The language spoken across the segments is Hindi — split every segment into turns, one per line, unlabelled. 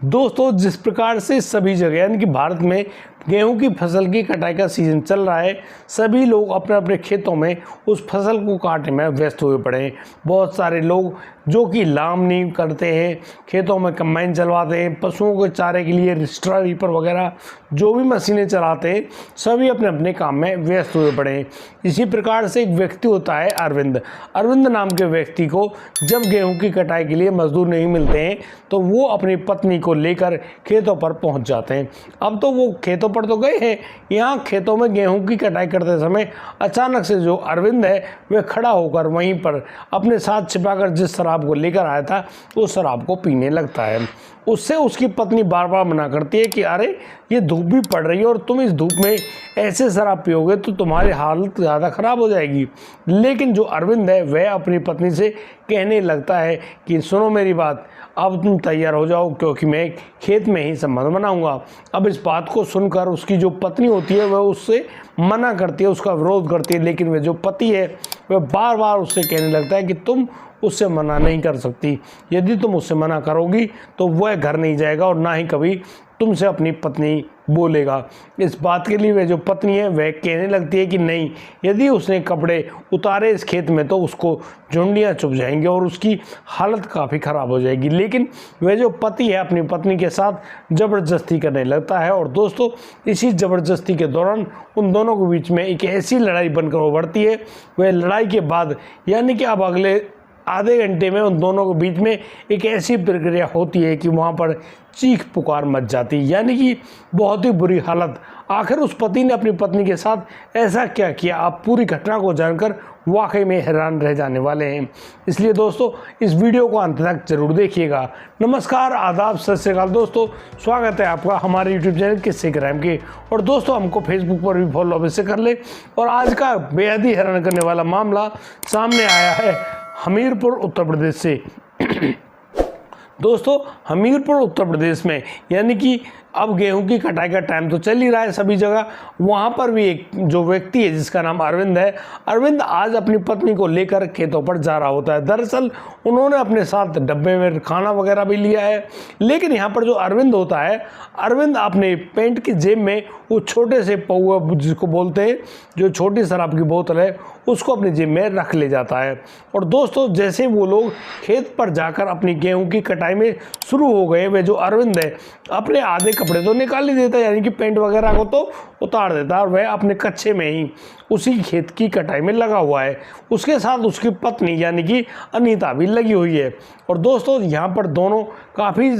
दोस्तों, जिस प्रकार से सभी जगह यानी कि भारत में गेहूं की फसल की कटाई का सीज़न चल रहा है, सभी लोग अपने अपने खेतों में उस फसल को काटने में व्यस्त हुए पड़े हैं। बहुत सारे लोग जो कि लामनी करते हैं, खेतों में कंबाइन चलवाते हैं, पशुओं के चारे के लिए रिस्ट्रा रीपर वगैरह जो भी मशीनें चलाते हैं, सभी अपने अपने काम में व्यस्त हुए पड़े हैं। इसी प्रकार से एक व्यक्ति होता है अरविंद। अरविंद नाम के व्यक्ति को जब गेहूँ की कटाई के लिए मजदूर नहीं मिलते हैं तो वो अपनी पत्नी को लेकर खेतों पर पहुंच जाते हैं। अब तो वो खेतों पर तो गए हैं, यहाँ खेतों में गेहूं की कटाई करते समय अचानक से जो अरविंद है वह खड़ा होकर वहीं पर अपने साथ छिपाकर जिस शराब को लेकर आया था उस शराब को पीने लगता है। उससे उसकी पत्नी बार बार मना करती है कि अरे ये धूप भी पड़ रही है और तुम इस धूप में ऐसे शराब पियोगे तो तुम्हारी हालत ज़्यादा ख़राब हो जाएगी। लेकिन जो अरविंद है वह अपनी पत्नी से कहने लगता है कि सुनो मेरी बात, अब तुम तैयार हो जाओ क्योंकि मैं खेत में ही संबंध बनाऊंगा। अब इस बात को सुनकर उसकी जो पत्नी होती है वह उससे मना करती है, उसका विरोध करती है। लेकिन वह जो पति है वह बार बार उससे कहने लगता है कि तुम उससे मना नहीं कर सकती, यदि तुम उससे मना करोगी तो वह घर नहीं जाएगा और ना ही कभी तुमसे अपनी पत्नी बोलेगा। इस बात के लिए वह जो पत्नी है वह कहने लगती है कि नहीं, यदि उसने कपड़े उतारे इस खेत में तो उसको झुंडियाँ चुभ जाएंगी और उसकी हालत काफ़ी ख़राब हो जाएगी। लेकिन वह जो पति है अपनी पत्नी के साथ ज़बरदस्ती करने लगता है और दोस्तों इसी ज़बरदस्ती के दौरान उन दोनों के बीच में एक ऐसी लड़ाई बनकर उभरती है। वह लड़ाई के बाद यानी कि अब अगले आधे घंटे में उन दोनों के बीच में एक ऐसी प्रक्रिया होती है कि वहाँ पर चीख पुकार मच जाती है, यानी कि बहुत ही बुरी हालत। आखिर उस पति ने अपनी पत्नी के साथ ऐसा क्या किया, आप पूरी घटना को जानकर वाकई में हैरान रह जाने वाले हैं। इसलिए दोस्तों इस वीडियो को अंत तक जरूर देखिएगा। नमस्कार, आदाब, सत श्री अकाल दोस्तों, स्वागत है आपका हमारे यूट्यूब चैनल किस्से क्राइम के। और दोस्तों हमको फेसबुक पर भी फॉलो अवश्य कर ले। और आज का बेहद ही हैरान करने वाला मामला सामने आया है हमीरपुर उत्तर प्रदेश से। दोस्तों हमीरपुर उत्तर प्रदेश में यानी कि अब गेहूं की कटाई का टाइम तो चल ही रहा है सभी जगह, वहाँ पर भी एक जो व्यक्ति है जिसका नाम अरविंद है, अरविंद आज अपनी पत्नी को लेकर खेतों पर जा रहा होता है। दरअसल उन्होंने अपने साथ डब्बे में खाना वगैरह भी लिया है। लेकिन यहाँ पर जो अरविंद होता है, अरविंद अपने पैंट की जेब में वो छोटे से पौआ जिसको बोलते हैं, जो छोटी शराब की बोतल है, उसको अपनी जेब में रख ले जाता है। और दोस्तों जैसे वो लोग खेत पर जाकर अपनी गेहूँ की कटाई में शुरू हो गए, वे जो अरविंद है अपने आधे कपड़े तो निकाल ही देता है, यानी कि पेंट वगैरह को तो उतार देता है और वह अपने कच्चे में ही उसी खेत की कटाई में लगा हुआ है। उसके साथ उसकी पत्नी यानी कि अनीता भी लगी हुई है। और दोस्तों यहाँ पर दोनों काफ़ी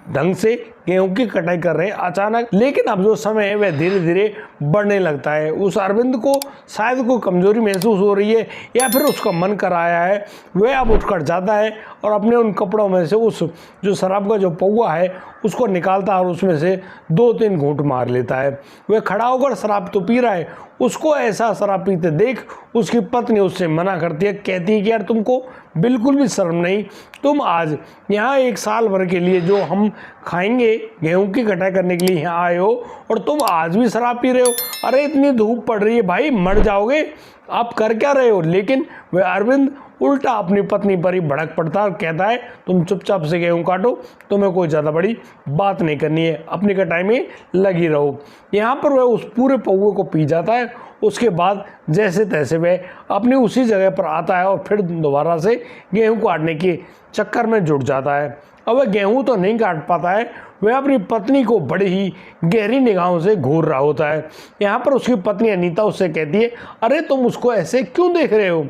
ढंग से गेहूं की कटाई कर रहे हैं अचानक। लेकिन अब जो समय है वह धीरे धीरे बढ़ने लगता है। उस अरविंद को शायद कोई कमजोरी महसूस हो रही है या फिर उसका मन कर आया है, वह अब उठकर जाता है और अपने उन कपड़ों में से उस जो शराब का जो पौआ है उसको निकालता है और उसमें से 2-3 घूंट मार लेता है। वह खड़ा होकर शराब तो पी रहा है, उसको ऐसा शराब पीते देख उसकी पत्नी उससे मना करती है, कहती है कि यार तुमको बिल्कुल भी शर्म नहीं, तुम आज यहाँ 1 साल भर के लिए जो हम खाएंगे गेहूं की कटाई करने के लिए यहाँ आए हो और तुम आज भी शराब पी रहे हो। अरे इतनी धूप पड़ रही है भाई, मर जाओगे, आप कर क्या रहे हो। लेकिन वह अरविंद उल्टा अपनी पत्नी पर ही भड़क पड़ता है और कहता है तुम चुपचाप से गेहूं काटो, तुम्हें कोई ज़्यादा बड़ी बात नहीं करनी है, अपनी कटाई में लगी रहो। यहाँ पर वह उस पूरे पौवे को पी जाता है। उसके बाद जैसे तैसे वह अपनी उसी जगह पर आता है और फिर दोबारा से गेहूं काटने के चक्कर में जुट जाता है। अब वह गेहूं तो नहीं काट पाता है, वह अपनी पत्नी को बड़ी ही गहरी निगाहों से घूर रहा होता है। यहाँ पर उसकी पत्नी अनीता उससे कहती है अरे तुम उसको ऐसे क्यों देख रहे हो।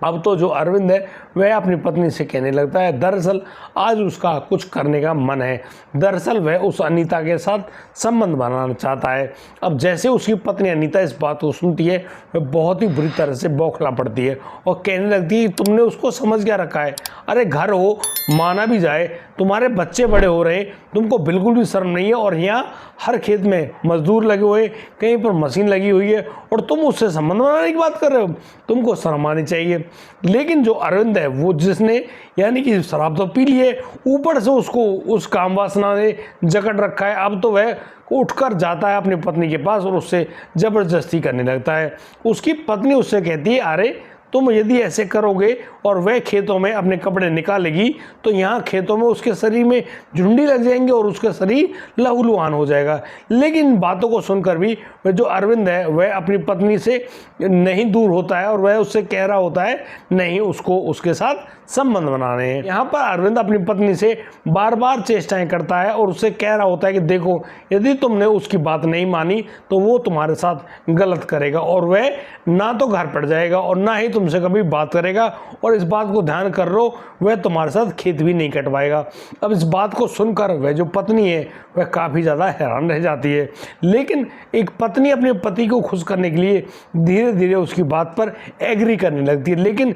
अब तो जो अरविंद है वह अपनी पत्नी से कहने लगता है दरअसल आज उसका कुछ करने का मन है। दरअसल वह उस अनीता के साथ संबंध बनाना चाहता है। अब जैसे उसकी पत्नी अनीता इस बात को सुनती है वह बहुत ही बुरी तरह से बौखला पड़ती है और कहने लगती है तुमने उसको समझ क्या रखा है। अरे घर हो, माना भी जाए तुम्हारे बच्चे बड़े हो रहे, तुमको बिल्कुल भी शर्म नहीं है। और यहाँ हर खेत में मजदूर लगे हुए, कहीं पर मशीन लगी हुई है और तुम उससे संबंध बनाने की बात कर रहे हो, तुमको शर्म आनी चाहिए। लेकिन जो अरविंद है वो जिसने यानी कि शराब तो पी लिए, ऊपर से उसको उस काम वासना ने जकड़ रखा है। अब तो वह उठकर जाता है अपनी पत्नी के पास और उससे ज़बरदस्ती करने लगता है। उसकी पत्नी उससे कहती है अरे तुम यदि ऐसे करोगे और वह खेतों में अपने कपड़े निकालेगी तो यहाँ खेतों में उसके शरीर में झुंडी लग जाएंगे और उसका शरीर लहूलुहान हो जाएगा। लेकिन इन बातों को सुनकर भी वह जो अरविंद है वह अपनी पत्नी से नहीं दूर होता है और वह उससे कह रहा होता है नहीं, उसको उसके साथ संबंध बनाने हैं। यहाँ पर अरविंद अपनी पत्नी से बार बार चेष्टाएं करता है और उससे कह रहा होता है कि देखो, यदि तुमने उसकी बात नहीं मानी तो वो तुम्हारे साथ गलत करेगा और वह ना तो घर पड़ जाएगा और ना ही तुमसे कभी बात करेगा, और इस बात को ध्यान कर लो, वह तुम्हारे साथ खेत भी नहीं कटवाएगा। अब इस बात को सुनकर वह जो पत्नी है वह काफ़ी ज़्यादा हैरान रह जाती है। लेकिन एक पत्नी अपने पति को खुश करने के लिए धीरे धीरे उसकी बात पर एग्री करने लगती है। लेकिन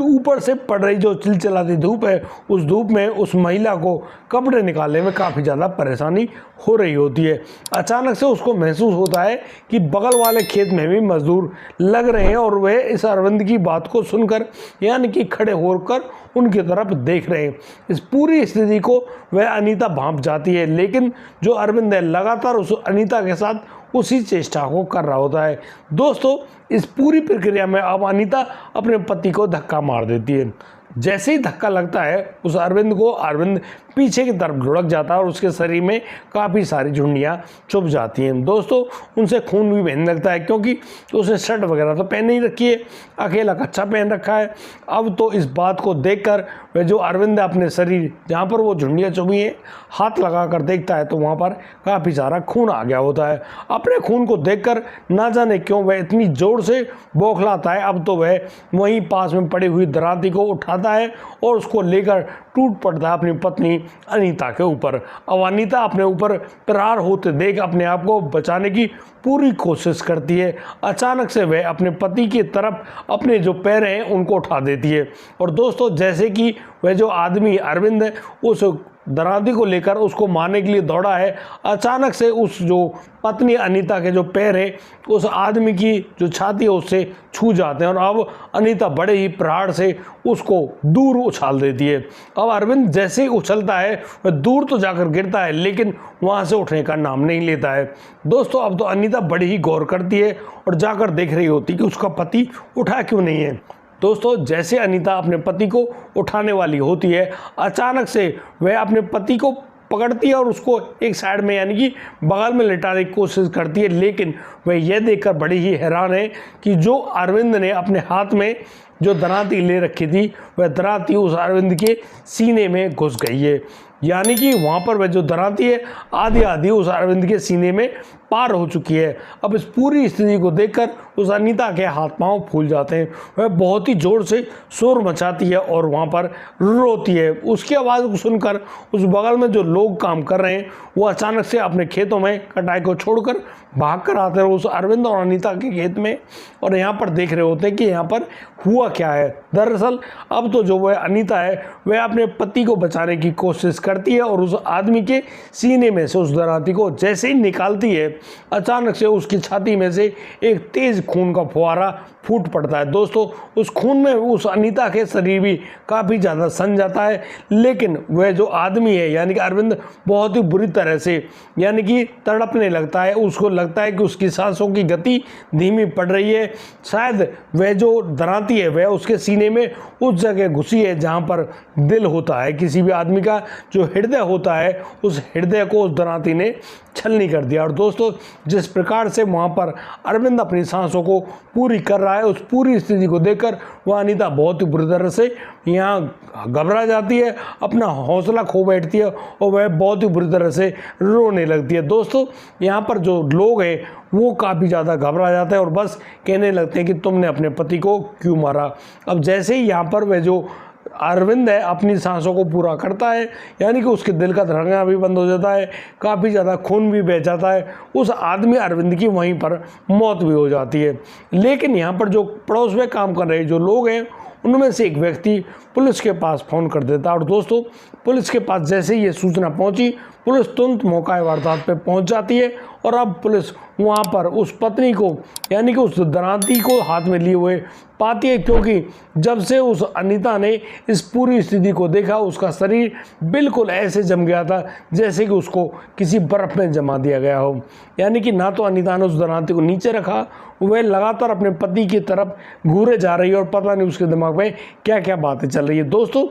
ऊपर से पड़ रही जो चिलचिलाती धूप है, उस धूप में उस महिला को कपड़े निकालने में काफ़ी ज़्यादा परेशानी हो रही होती है। अचानक से उसको महसूस होता है कि बगल वाले खेत में भी मजदूर लग रहे हैं और वह इस अरविंद की बात को सुनकर यानी कि खड़े होकर उनकी तरफ देख रहे हैं। इस पूरी स्थिति को वह अनीता भांप जाती है, लेकिन जो अरविंद है लगातार उस अनीता के साथ उसी चेष्टा को कर रहा होता है। दोस्तों, इस पूरी प्रक्रिया में अब अनीता अपने पति को धक्का मार देती है। जैसे ही धक्का लगता है उस अरविंद को, अरविंद पीछे की तरफ लुढ़क जाता है और उसके शरीर में काफ़ी सारी झुंडियाँ चुभ जाती हैं। दोस्तों, उनसे खून भी बहने लगता है क्योंकि उसने शर्ट वगैरह तो पहन नहीं रखी है, अकेला कच्चा पहन रखा है। अब तो इस बात को देखकर वह जो अरविंद है अपने शरीर जहाँ पर वो झुंडियाँ चुभी हैं हाथ लगा कर देखता है तो वहाँ पर काफ़ी सारा खून आ गया होता है। अपने खून को देखकर ना जाने क्यों वह इतनी ज़ोर से बौखलाता है। अब तो वह वहीं पास में पड़ी हुई दराती को उठाता है और उसको लेकर टूट पड़ता है अपनी पत्नी अनीता के ऊपर। अब अनीता अपने ऊपर प्रहार होते देख अपने आप को बचाने की पूरी कोशिश करती है। अचानक से वह अपने पति की तरफ अपने जो पैर हैं उनको उठा देती है और दोस्तों, जैसे कि वह जो आदमी अरविंद है उस दराती को लेकर उसको मारने के लिए दौड़ा है, अचानक से उस जो पत्नी अनीता के जो पैर है उस आदमी की जो छाती है उससे छू जाते हैं और अब अनीता बड़े ही प्रहार से उसको दूर उछाल देती है। अब अरविंद जैसे ही उछलता है वह दूर तो जाकर गिरता है लेकिन वहाँ से उठने का नाम नहीं लेता है। दोस्तों, अब तो अनीता बड़ी ही गौर करती है और जाकर देख रही होती कि उसका पति उठा क्यों नहीं है। दोस्तों, जैसे अनीता अपने पति को उठाने वाली होती है, अचानक से वह अपने पति को पकड़ती है और उसको एक साइड में यानी कि बगल में लिटाने की कोशिश करती है। लेकिन वह यह देखकर बड़ी ही हैरान है कि जो अरविंद ने अपने हाथ में जो दराती ले रखी थी वह दराती उस अरविंद के सीने में घुस गई है। यानी कि वहाँ पर वह जो दराती है आधी आधी उस अरविंद के सीने में पार हो चुकी है। अब इस पूरी स्थिति को देखकर उस अनीता के हाथ पांव फूल जाते हैं। वह बहुत ही जोर से शोर मचाती है और वहाँ पर रोती है। उसकी आवाज़ को सुनकर उस बगल में जो लोग काम कर रहे हैं वो अचानक से अपने खेतों में कटाई को छोड़कर भाग कर आते हैं उस अरविंद और अनीता के खेत में और यहाँ पर देख रहे होते हैं कि यहाँ पर हुआ क्या है। दरअसल अब तो जो वह अनीता है वह अपने पति को बचाने की कोशिश करती है और उस आदमी के सीने में से उस दराती को जैसे ही निकालती है, अचानक से उसकी छाती में से एक तेज खून का फुहारा फूट पड़ता है। दोस्तों, उस खून में उस अनीता के शरीर भी काफ़ी ज़्यादा सन जाता है, लेकिन वह जो आदमी है यानी कि अरविंद बहुत ही बुरी तरह से यानी कि तड़पने लगता है। उसको लगता है कि उसकी सांसों की गति धीमी पड़ रही है। शायद वह जो दराती है वह उसके सीने में उस जगह घुसी है जहाँ पर दिल होता है। किसी भी आदमी का जो हृदय होता है उस हृदय को उस दराती ने छलनी कर दिया। और दोस्तों, जिस प्रकार से वहाँ पर अरविंद अपनी सांसों को पूरी कर रहा है, उस पूरी स्थिति को देखकर वह अनीता बहुत ही बुरी तरह से यहाँ घबरा जाती है, अपना हौसला खो बैठती है और वह बहुत ही बुरी तरह से रोने लगती है। दोस्तों, यहाँ पर जो लोग हैं वो काफ़ी ज़्यादा घबरा जाते हैं और बस कहने लगते हैं कि तुमने अपने पति को क्यों मारा। अब जैसे ही यहाँ पर वह जो अरविंद है अपनी सांसों को पूरा करता है यानी कि उसके दिल का धड़कना भी बंद हो जाता है, काफ़ी ज़्यादा खून भी बह जाता है, उस आदमी अरविंद की वहीं पर मौत भी हो जाती है। लेकिन यहाँ पर जो पड़ोस में काम कर रहे जो लोग हैं उनमें से एक व्यक्ति पुलिस के पास फ़ोन कर देता है और दोस्तों, पुलिस के पास जैसे ही ये सूचना पहुंची, पुलिस तुरंत मौका वारदात पे पहुंच जाती है और अब पुलिस वहां पर उस पत्नी को यानी कि उस दरांती को हाथ में लिए हुए पाती है, क्योंकि जब से उस अनीता ने इस पूरी स्थिति को देखा उसका शरीर बिल्कुल ऐसे जम गया था जैसे कि उसको किसी बर्फ़ में जमा दिया गया हो। यानी कि ना तो अनीता ने उस दरांती को नीचे रखा, वह लगातार अपने पति की तरफ घूरे जा रही है और पता नहीं उसके दिमाग में क्या क्या बातें चल रही है। दोस्तों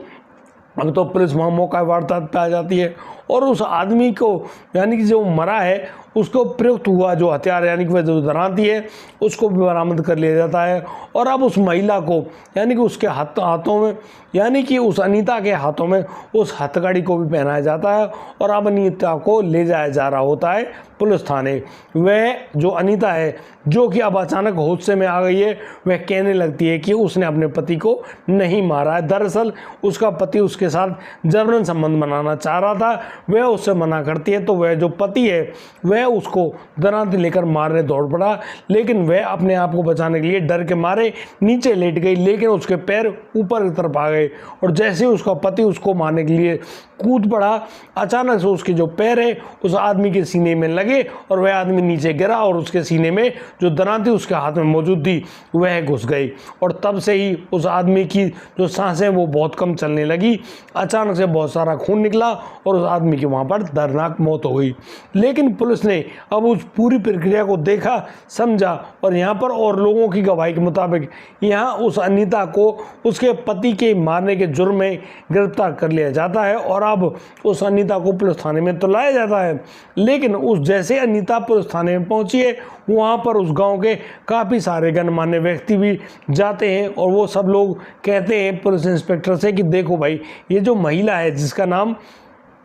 अब तो पुलिस वहाँ मौका वारदात पे आ जाती है और उस आदमी को यानी कि जो मरा है उसको प्रयुक्त हुआ जो हथियार यानी कि वह जो दरांती है उसको भी बरामद कर लिया जाता है। और अब उस महिला को यानी कि उसके हाथों में यानी कि उस अनीता के हाथों में उस हथकड़ी को भी पहनाया जाता है और अब अनीता को ले जाया जा रहा होता है पुलिस थाने। वह जो अनीता है जो कि अब अचानक होश में आ गई है, वह कहने लगती है कि उसने अपने पति को नहीं मारा है। दरअसल उसका पति उसके साथ जबरन संबंध बनाना चाह रहा था, वह उससे मना करती है तो वह जो पति है वह उसको दरांती लेकर मारने दौड़ पड़ा, लेकिन वह अपने आप को बचाने के लिए डर के मारे नीचे लेट गई, लेकिन उसके पैर ऊपर की तरफ आ गए और जैसे उसका पति उसको मारने के लिए कूद पड़ा, अचानक से उसके जो पैर है उस आदमी के सीने में लगे और वह आदमी नीचे गिरा और उसके सीने में जो दरांती उसके हाथ में मौजूद थी वह घुस गई और तब से ही उस आदमी की जो सांसें वो बहुत कम चलने लगी। अचानक से बहुत सारा खून निकला और उस आदमी की वहाँ पर दर्दनाक मौत हो गई। लेकिन पुलिस ने अब उस पूरी प्रक्रिया को देखा, समझा और यहाँ पर और लोगों की गवाही के मुताबिक यहाँ उस अनीता को उसके पति के मारने के जुर्म में गिरफ्तार कर लिया जाता है और अब उस अनीता को पुलिस थाने में तो लाया जाता है। लेकिन उस जैसे अनीता पुलिस थाने में पहुंची है वहाँ पर उस गांव के काफ़ी सारे गणमान्य व्यक्ति भी जाते हैं और वो सब लोग कहते हैं पुलिस इंस्पेक्टर से कि देखो भाई, ये जो महिला है जिसका नाम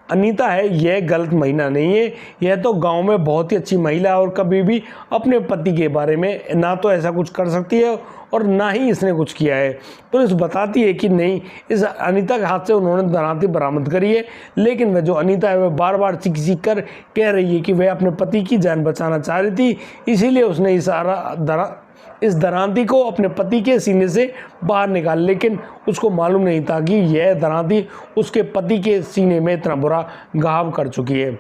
अनीता है यह गलत महिला नहीं है, यह तो गांव में बहुत ही अच्छी महिला है और कभी भी अपने पति के बारे में ना तो ऐसा कुछ कर सकती है और ना ही इसने कुछ किया है। पुलिस बताती है कि नहीं, इस अनीता के हाथ से उन्होंने दरांती बरामद करी है, लेकिन वह जो अनीता है वह बार बार चीख कर कह रही है कि वह अपने पति की जान बचाना चाह रही थी, इसीलिए उसने इस दरांती को अपने पति के सीने से बाहर निकाल, लेकिन उसको मालूम नहीं था कि यह दरांती उसके पति के सीने में इतना बुरा घाव कर चुकी है।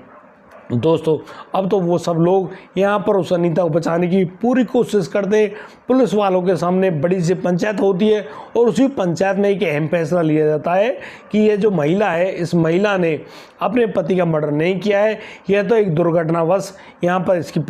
दोस्तों अब तो वो सब लोग यहाँ पर उस अनीता को बचाने की पूरी कोशिश करते हैं। पुलिस वालों के सामने बड़ी सी पंचायत होती है और उसी पंचायत में एक अहम फैसला लिया जाता है कि ये जो महिला है इस महिला ने अपने पति का मर्डर नहीं किया है, यह तो एक दुर्घटनावश यहाँ पर इसकी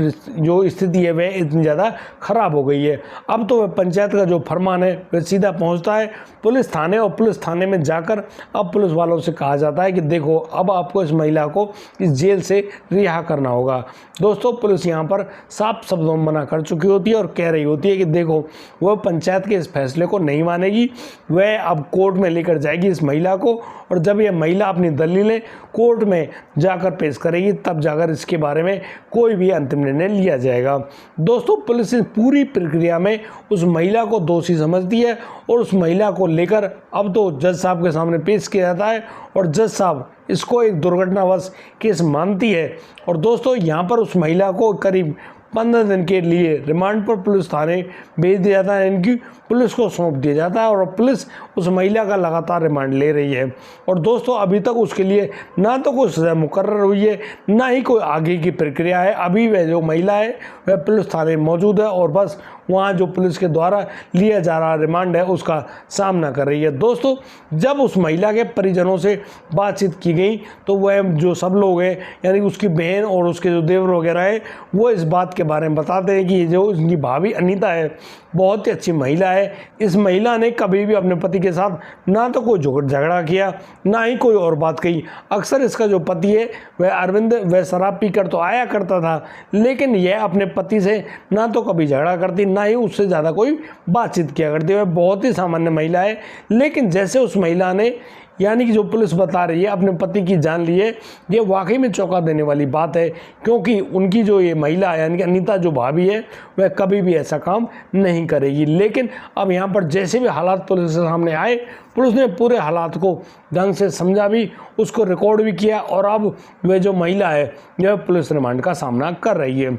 जो स्थिति है वह इतनी ज़्यादा ख़राब हो गई है। अब तो वह पंचायत का जो फरमान है वह सीधा पहुँचता है पुलिस थाने और पुलिस थाने में जाकर अब पुलिस वालों से कहा जाता है कि देखो अब आपको इस महिला को इस जेल से रिहा करना होगा। दोस्तों पुलिस यहाँ पर साफ शब्दों में मना कर चुकी होती है और कह रही होती है कि देखो वह पंचायत के इस फैसले को नहीं मानेगी, वह अब कोर्ट में लेकर जाएगी इस महिला को और जब यह महिला अपनी दलीलें कोर्ट में जाकर पेश करेगी तब जाकर इसके बारे में कोई भी अंतिम निर्णय लिया जाएगा। दोस्तों पुलिस इस पूरी प्रक्रिया में उस महिला को दोषी समझती है और उस महिला को लेकर अब तो जज साहब के सामने पेश किया जाता है और जज साहब इसको एक दुर्घटनावश केस मानती है। और दोस्तों यहाँ पर उस महिला को करीब 15 दिन के लिए रिमांड पर पुलिस थाने भेज दिया जाता है, इनकी पुलिस को सौंप दिया जाता है और पुलिस उस महिला का लगातार रिमांड ले रही है। और दोस्तों अभी तक उसके लिए ना तो कोई सज़ा मुकर्रर हुई है ना ही कोई आगे की प्रक्रिया है। अभी वह जो महिला है वह पुलिस थाने में मौजूद है और बस वहाँ जो पुलिस के द्वारा लिया जा रहा रिमांड है उसका सामना कर रही है। दोस्तों जब उस महिला के परिजनों से बातचीत की गई तो वह जो सब लोग हैं यानी उसकी बहन और उसके जो देवर वगैरह है वो इस बात के बारे में बताते हैं कि ये जो इनकी भाभी अनीता है बहुत ही अच्छी महिला है। इस महिला ने कभी भी अपने पति के साथ ना तो कोई झगड़ा किया ना ही कोई और बात कही। अक्सर इसका जो पति है वह अरविंद वह शराब पीकर तो आया करता था, लेकिन यह अपने पति से ना तो कभी झगड़ा करती ना ही उससे ज़्यादा कोई बातचीत किया करती। वह बहुत ही सामान्य महिला है, लेकिन जैसे उस महिला ने यानी कि जो पुलिस बता रही है अपने पति की जान ली है, ये वाकई में चौंका देने वाली बात है, क्योंकि उनकी जो ये महिला यानी कि अनीता जो भाभी है वह कभी भी ऐसा काम नहीं करेगी। लेकिन अब यहाँ पर जैसे भी हालात पुलिस के सामने आए, पुलिस ने पूरे हालात को ढंग से समझा भी, उसको रिकॉर्ड भी किया और अब वह जो महिला है यह पुलिस रिमांड का सामना कर रही है।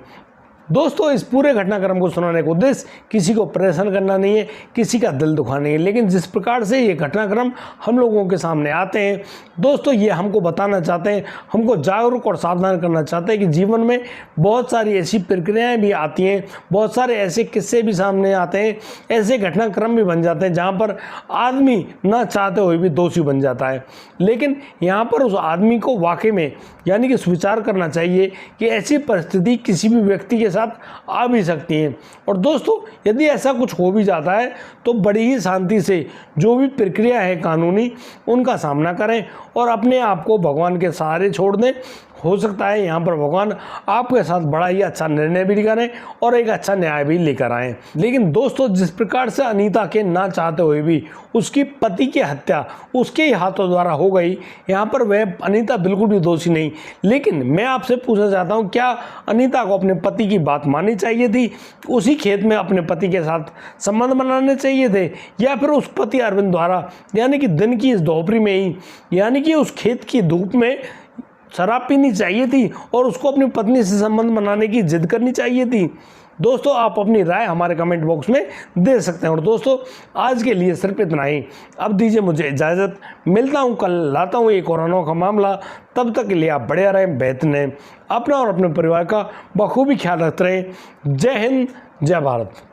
दोस्तों इस पूरे घटनाक्रम को सुनाने का उद्देश्य किसी को परेशान करना नहीं है, किसी का दिल दुखाना नहीं है, लेकिन जिस प्रकार से ये घटनाक्रम हम लोगों के सामने आते हैं दोस्तों, ये हमको बताना चाहते हैं, हमको जागरूक और सावधान करना चाहते हैं कि जीवन में बहुत सारी ऐसी प्रक्रियाएं भी आती हैं, बहुत सारे ऐसे किस्से भी सामने आते हैं, ऐसे घटनाक्रम भी बन जाते हैं जहाँ पर आदमी ना चाहते हुए भी दोषी बन जाता है। लेकिन यहाँ पर उस आदमी को वाकई में यानी कि विचार करना चाहिए कि ऐसी परिस्थिति किसी भी व्यक्ति के साथ आ भी सकती है। और दोस्तों यदि ऐसा कुछ हो भी जाता है तो बड़ी ही शांति से जो भी प्रक्रिया है कानूनी उनका सामना करें और अपने आप को भगवान के सहारे छोड़ दें। हो सकता है यहाँ पर भगवान आपके साथ बड़ा ही अच्छा निर्णय भी करें और एक अच्छा न्याय भी लेकर आएँ। लेकिन दोस्तों जिस प्रकार से अनीता के ना चाहते हुए भी उसकी पति की हत्या उसके ही हाथों द्वारा हो गई, यहाँ पर वह अनीता बिल्कुल भी दोषी नहीं। लेकिन मैं आपसे पूछना चाहता हूँ, क्या अनीता को अपने पति की बात माननी चाहिए थी, उसी खेत में अपने पति के साथ संबंध बनाने चाहिए थे, या फिर उस पति अरविंद द्वारा यानी कि दिन की इस दोपहरी में ही यानी कि उस खेत की धूप में शराब पीनी चाहिए थी और उसको अपनी पत्नी से संबंध बनाने की जिद करनी चाहिए थी। दोस्तों आप अपनी राय हमारे कमेंट बॉक्स में दे सकते हैं। और दोस्तों आज के लिए सिर्फ इतना ही, अब दीजिए मुझे इजाज़त, मिलता हूँ कल, लाता हूँ एक और अनोखा मामला। तब तक के लिए आप बढ़िया रहें, बेहतर रहें, अपना और अपने परिवार का बखूबी ख्याल रखते रहें। जय हिंद, जय भारत।